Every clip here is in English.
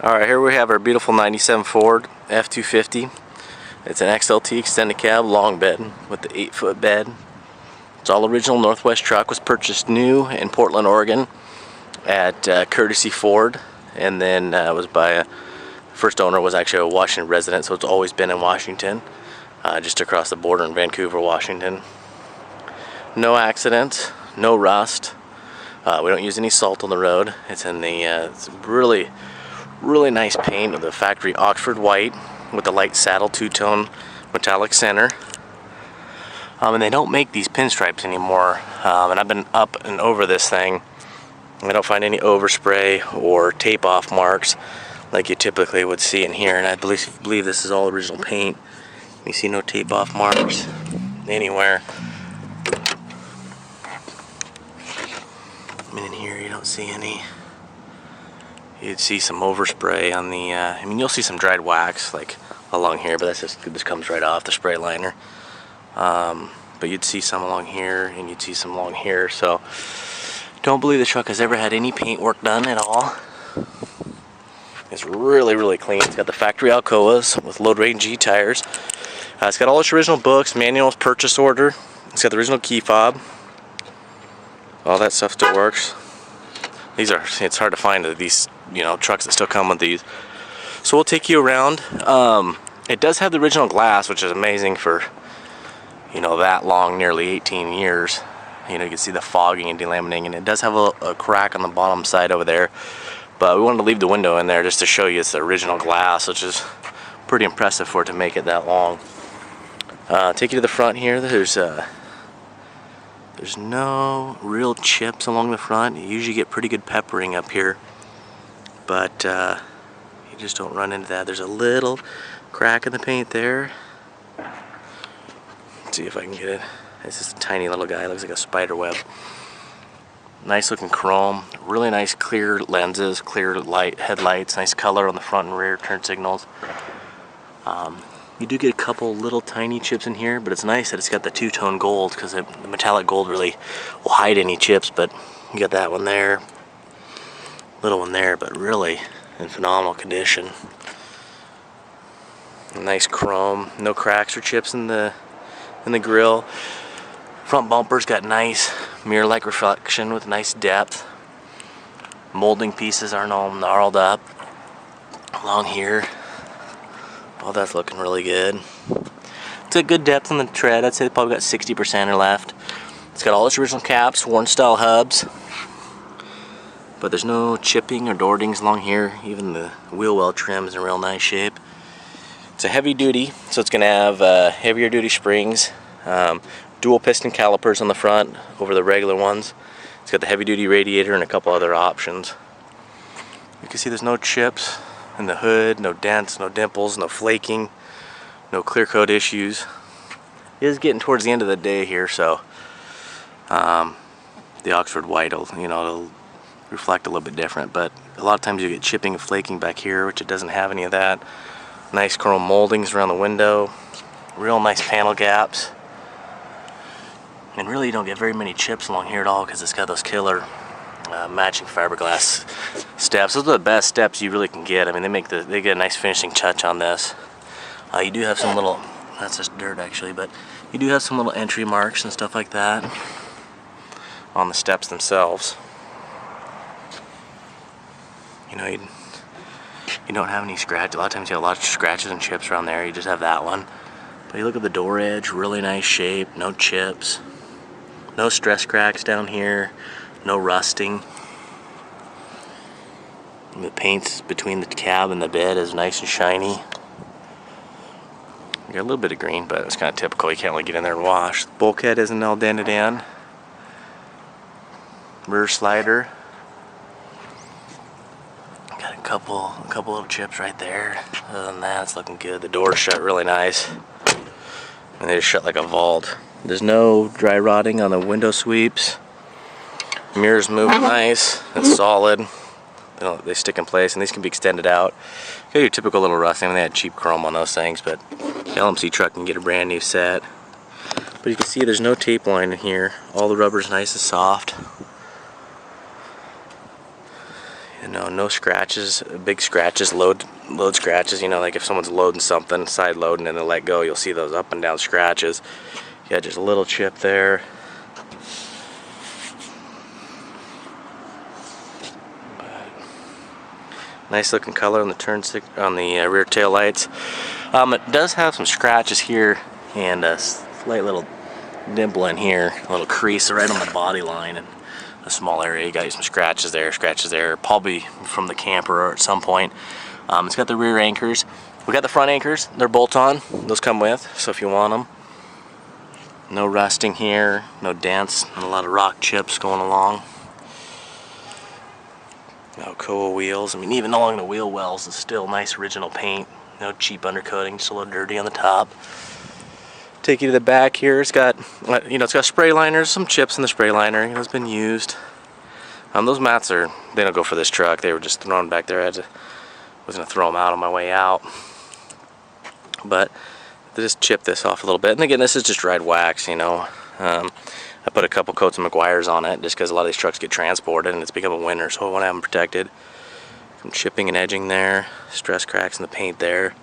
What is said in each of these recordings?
Alright, here we have our beautiful 97 Ford F-250. It's an XLT extended cab long bed with the 8-foot bed. It's all original Northwest truck. Was purchased new in Portland, Oregon at Courtesy Ford, and then was by a first owner was actually a Washington resident, so it's always been in Washington, just across the border in Vancouver, Washington. No accidents, no rust. We don't use any salt on the road. It's in the it's really nice paint of the factory Oxford white with the light saddle two-tone metallic center. And they don't make these pinstripes anymore. And I've been up and over this thing. I don't find any overspray or tape off marks like you typically would see in here. And I believe this is all original paint. You see no tape off marks anywhere. I mean, in here you don't see any. You'd see some overspray on the, I mean, you'll see some dried wax like along here, but that's just, this comes right off the spray liner. But you'd see some along here, and you'd see some along here, so don't believe the truck has ever had any paint work done at all. It's really clean. It's got the factory Alcoas with load rate and G tires. It's got all its original books, manuals, purchase order. It's got the original key fob. All that stuff still works. These are, it's hard to find these, you know, trucks that still come with these. So we'll take you around. It does have the original glass, which is amazing for, you know, that long, nearly 18 years. You know, you can see the fogging and delaminating, and it does have a crack on the bottom side over there. But we wanted to leave the window in there just to show you it's the original glass, which is pretty impressive for it to make it that long. Take you to the front here. There's no real chips along the front. You usually get pretty good peppering up here, but you just don't run into that. There's a little crack in the paint there. Let's see if I can get it. It's just a tiny little guy. It looks like a spider web. Nice looking chrome. Really nice clear lenses, clear light headlights. Nice color on the front and rear turn signals. You do get a couple little tiny chips in here, but it's nice that it's got the two-tone gold, because the metallic gold really will hide any chips. But you got that one there, little one there, but really in phenomenal condition. Nice chrome, no cracks or chips in the grill. Front bumper's got nice mirror-like reflection with nice depth. Molding pieces aren't all gnarled up along here. All that's looking really good. It's a good depth on the tread. I'd say they probably got 60% or left. It's got all its original caps, worn style hubs, but there's no chipping or door dings along here. Even the wheel well trim is in real nice shape. It's a heavy duty, so it's going to have heavier duty springs, dual piston calipers on the front over the regular ones. It's got the heavy duty radiator and a couple other options. You can see there's no chips in the hood, no dents, no dimples, no flaking, no clear coat issues. It is getting towards the end of the day here, so the Oxford white will, you know, it'll reflect a little bit different, but a lot of times you get chipping and flaking back here, which it doesn't have any of that. Nice chrome moldings around the window, real nice panel gaps, and really you don't get very many chips along here at all, because it's got those killer matching fiberglass steps. Those are the best steps you really can get. I mean, they get a nice finishing touch on this. You do have some little, that's just dirt actually, but you do have some little entry marks and stuff like that on the steps themselves. You know, you don't have any scratch. A lot of times you have a lot of scratches and chips around there. You just have that one. But you look at the door edge, really nice shape, no chips, no stress cracks down here. No rusting. The paint between the cab and the bed is nice and shiny. You got a little bit of green, but it's kind of typical. You can't really get in there and wash. The bulkhead isn't all dented in. Rear slider. Got a couple little chips right there. Other than that, it's looking good. The door's shut really nice. And they just shut like a vault. There's no dry rotting on the window sweeps. Mirrors move nice and solid. They stick in place, and these can be extended out. You got your typical little rusting. I mean, they had cheap chrome on those things, but the LMC truck can get a brand new set. But you can see there's no tape line in here. All the rubber's nice and soft. You know, no scratches, big scratches, load scratches. You know, like if someone's loading something, side loading, and they let go, you'll see those up and down scratches. Yeah, just a little chip there. Nice looking color on the rear tail lights. It does have some scratches here and a slight little dimple in here, a little crease right on the body line, and a small area. You got some scratches there, probably from the camper or at some point. It's got the rear anchors. We got the front anchors. They're bolt-on. Those come with, so if you want them. No rusting here, no dents, and a lot of rock chips going along. Alcoa wheels. I mean, even along the wheel wells is still nice original paint. No cheap undercoating, just a little dirty on the top. Take you to the back here. It's got, you know, it's got spray liners, some chips in the spray liner. You know, it's been used. Those mats they don't go for this truck. They were just thrown back there. Was gonna throw them out on my way out, but they just chip this off a little bit. And again, this is just dried wax. You know, I put a couple coats of Meguiar's on it just because a lot of these trucks get transported and it's become a winter, so I want to have them protected. Some chipping and edging there, stress cracks in the paint there.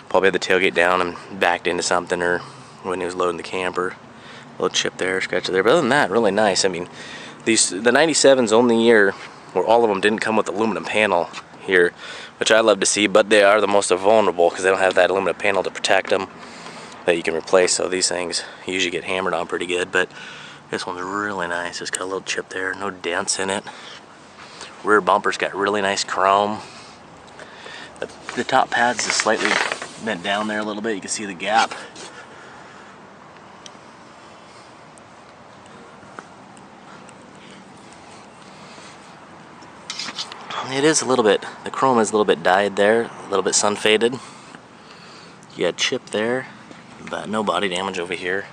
Probably had the tailgate down and backed into something, or when he was loading the camper. A little chip there, scratch there. But other than that, really nice. I mean, the 97's only year where all of them didn't come with aluminum panel here, which I love to see, but they are the most vulnerable because they don't have that aluminum panel to protect them that you can replace. So these things usually get hammered on pretty good, but this one's really nice. It's got a little chip there, no dents in it. Rear bumper's got really nice chrome. The top pad's just slightly bent down there a little bit. You can see the gap. It is a little bit, the chrome is a little bit dyed there, a little bit sun faded. You got chip there, but no body damage over here.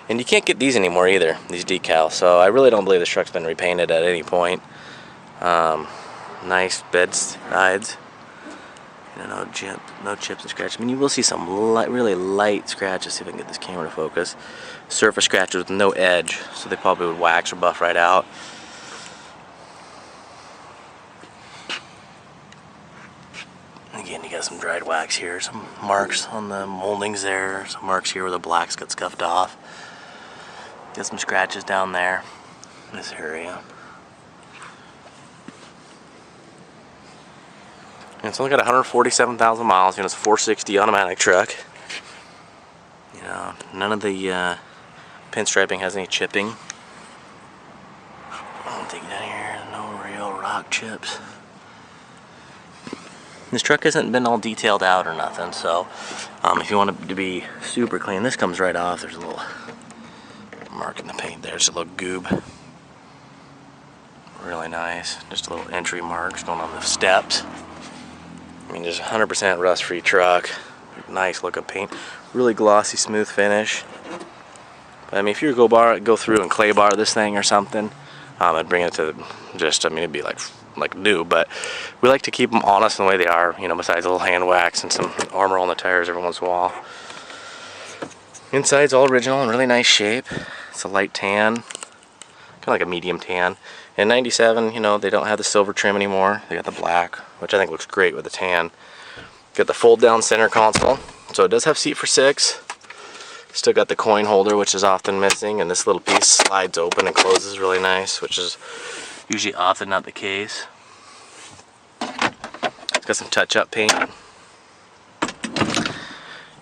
And you can't get these anymore either, these decals. So I really don't believe this truck's been repainted at any point. Nice bed sides. You know, no chips and scratches. I mean, you will see some really light scratches. See if I can get this camera to focus. Surface scratches with no edge, so they probably would wax or buff right out. Again, you got some dried wax here, some marks on the moldings there, some marks here where the blacks got scuffed off. Got some scratches down there, in this area. And it's only got 147,000 miles. You know, it's a 460 automatic truck. You know, none of the pinstriping has any chipping. I'll take it down here. No real rock chips. This truck hasn't been all detailed out or nothing, so if you want it to be super clean, this comes right off. There's a little mark in the paint there, just a little goob. Really nice. Just a little entry marks going on the steps. I mean, just 100% rust-free truck. Nice look of paint. Really glossy, smooth finish. But I mean, if you were to go through and clay bar this thing or something, I'd bring it to just, I mean, it'd be like new, but we like to keep them honest in the way they are, you know, besides a little hand wax and some armor on the tires every once in a while. Inside's all original in really nice shape. It's a light tan, kind of like a medium tan. In 97, you know, they don't have the silver trim anymore. They got the black, which I think looks great with the tan. Got the fold down center console, so it does have seat for 6. Still got the coin holder, which is often missing, and this little piece slides open and closes really nice, which is usually often not the case. It's got some touch-up paint.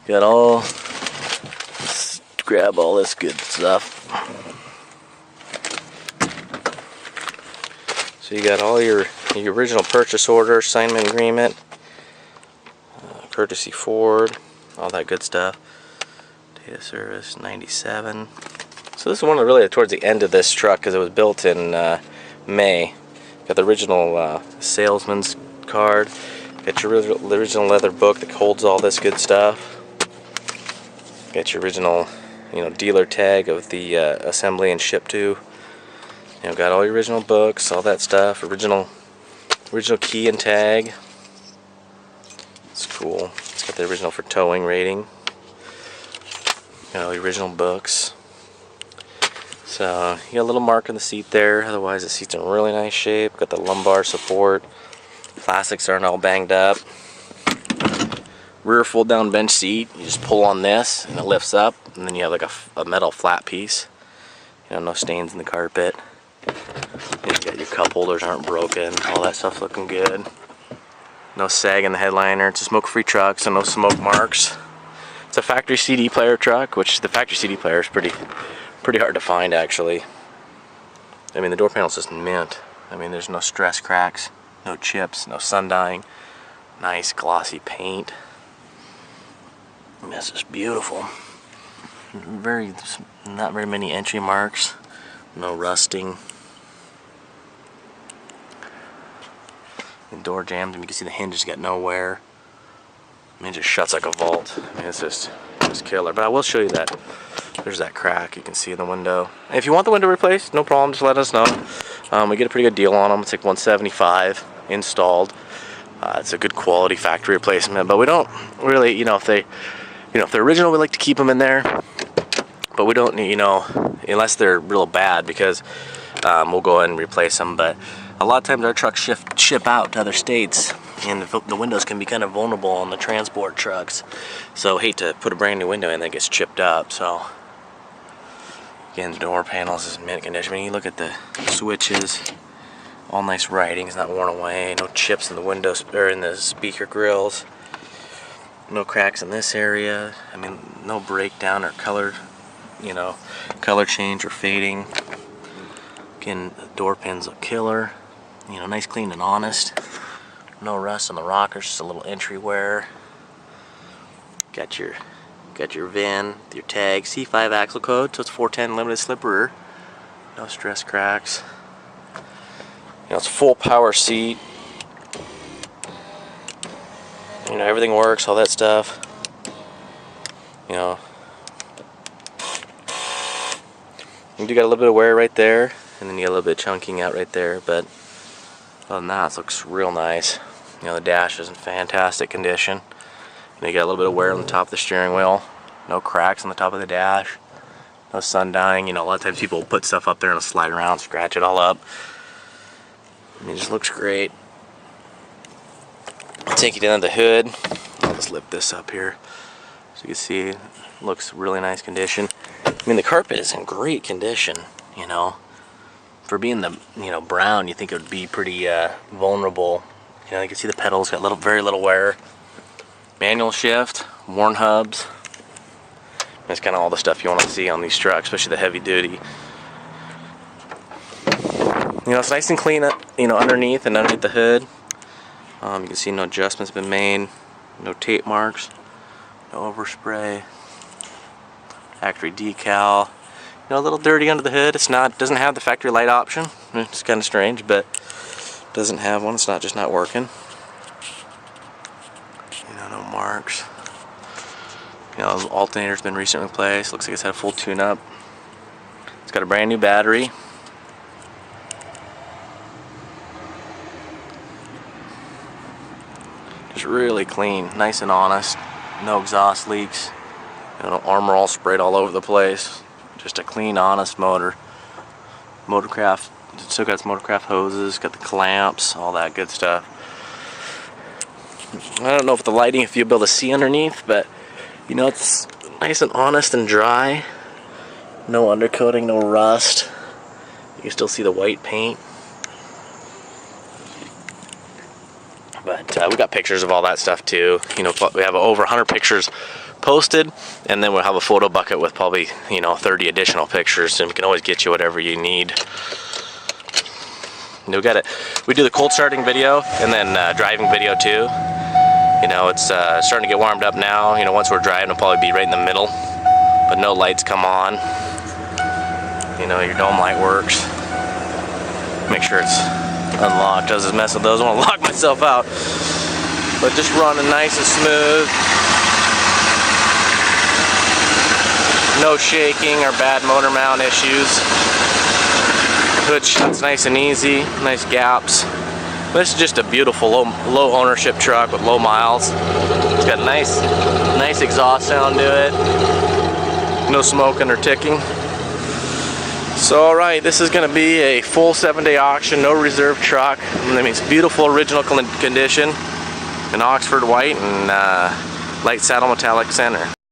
Got all, let's grab all this good stuff. So you got all your original purchase order, assignment agreement, courtesy Ford, all that good stuff. Data service 97. So this is one of really towards the end of this truck because it was built in May. Got the original salesman's card. Got your original leather book that holds all this good stuff. Got your original, you know, dealer tag of the assembly and ship to. You know, got all your original books, all that stuff. Original key and tag. It's cool. It's got the original for towing rating. Got all the original books. So you got a little mark in the seat there. Otherwise, the seat's in really nice shape. Got the lumbar support. Plastics aren't all banged up. Rear fold down bench seat. You just pull on this and it lifts up, and then you have like a metal flat piece. You know, no stains in the carpet. And you got your cup holders aren't broken. All that stuff's looking good. No sag in the headliner. It's a smoke-free truck, so no smoke marks. It's a factory CD player truck, which the factory CD player is pretty hard to find, actually. I mean, the door panel's just mint. I mean, there's no stress cracks, no chips, no sun dyeing. Nice glossy paint. I mean, this is beautiful. Not very many entry marks. No rusting. The door jams, and you can see the hinges got no wear. I mean, it just shuts like a vault. I mean, it's just killer. But I will show you that. There's that crack you can see in the window. And if you want the window replaced, no problem, just let us know. We get a pretty good deal on them. It's like $175 installed. It's a good quality factory replacement, but we don't really, you know, if they're original, we like to keep them in there. But we don't, you know, unless they're real bad, because we'll go ahead and replace them. But a lot of times our trucks ship out to other states, and the windows can be kind of vulnerable on the transport trucks. So hate to put a brand new window in that gets chipped up. So again, the door panels is in mint condition. I mean, you look at the switches, all nice writing, it's not worn away. No chips in the windows or in the speaker grills. No cracks in this area. I mean, no breakdown or color, you know, color change or fading. Again, the door pins look killer. You know, nice, clean, and honest. No rust on the rockers, just a little entry wear. Got your VIN, your tag, C5 axle code, so it's 410 limited slip rear. No stress cracks. You know, it's a full power seat. You know, everything works, all that stuff. You know, you do got a little bit of wear right there, and then you got a little bit of chunking out right there, but other than that, it looks real nice. You know, the dash is in fantastic condition. You got a little bit of wear on the top of the steering wheel. No cracks on the top of the dash. No sun dyeing. You know, a lot of times people will put stuff up there and slide around, scratch it all up. I mean, it just looks great. I'll take you down to the hood. I'll just lift this up here so you can see it looks really nice condition. I mean, the carpet is in great condition, you know. For being the, you know, brown, you think it would be pretty vulnerable. You know, you can see the pedals got very little wear. Manual shift, worn hubs. That's kind of all the stuff you want to see on these trucks, especially the heavy duty. You know, it's nice and clean, you know, underneath the hood. You can see no adjustments been made, no tape marks, no overspray. Factory decal. You know, a little dirty under the hood. Doesn't have the factory light option. It's kind of strange, but doesn't have one. It's just not working. You know, no marks. You know, the alternator's been recently replaced. Looks like it's had a full tune-up. It's got a brand new battery. Just really clean, nice and honest. No exhaust leaks. You know, armor all sprayed all over the place. Just a clean, honest motor. Motorcraft, still got its Motorcraft hoses, got the clamps, all that good stuff. I don't know if the lighting, if you'll be able to see underneath, but you know, it's nice and honest and dry. No undercoating, no rust. You can still see the white paint. But we got pictures of all that stuff too. You know, we have over 100 pictures posted, and then we'll have a photo bucket with probably, you know, 30 additional pictures, and we can always get you whatever you need. And we do the cold starting video and then driving video too. You know, it's starting to get warmed up now. You know, once we're driving, it'll probably be right in the middle, but no lights come on. You know, your dome light works. Make sure it's unlocked. Does this mess with those? I want to lock myself out. But just running nice and smooth. No shaking or bad motor mount issues. Hood shuts nice and easy. Nice gaps. This is just a beautiful low ownership truck with low miles. It's got a nice exhaust sound to it. No smoking or ticking. So alright, this is going to be a full 7-day auction, no reserve truck. I mean, it's beautiful original condition in Oxford white and light saddle metallic center.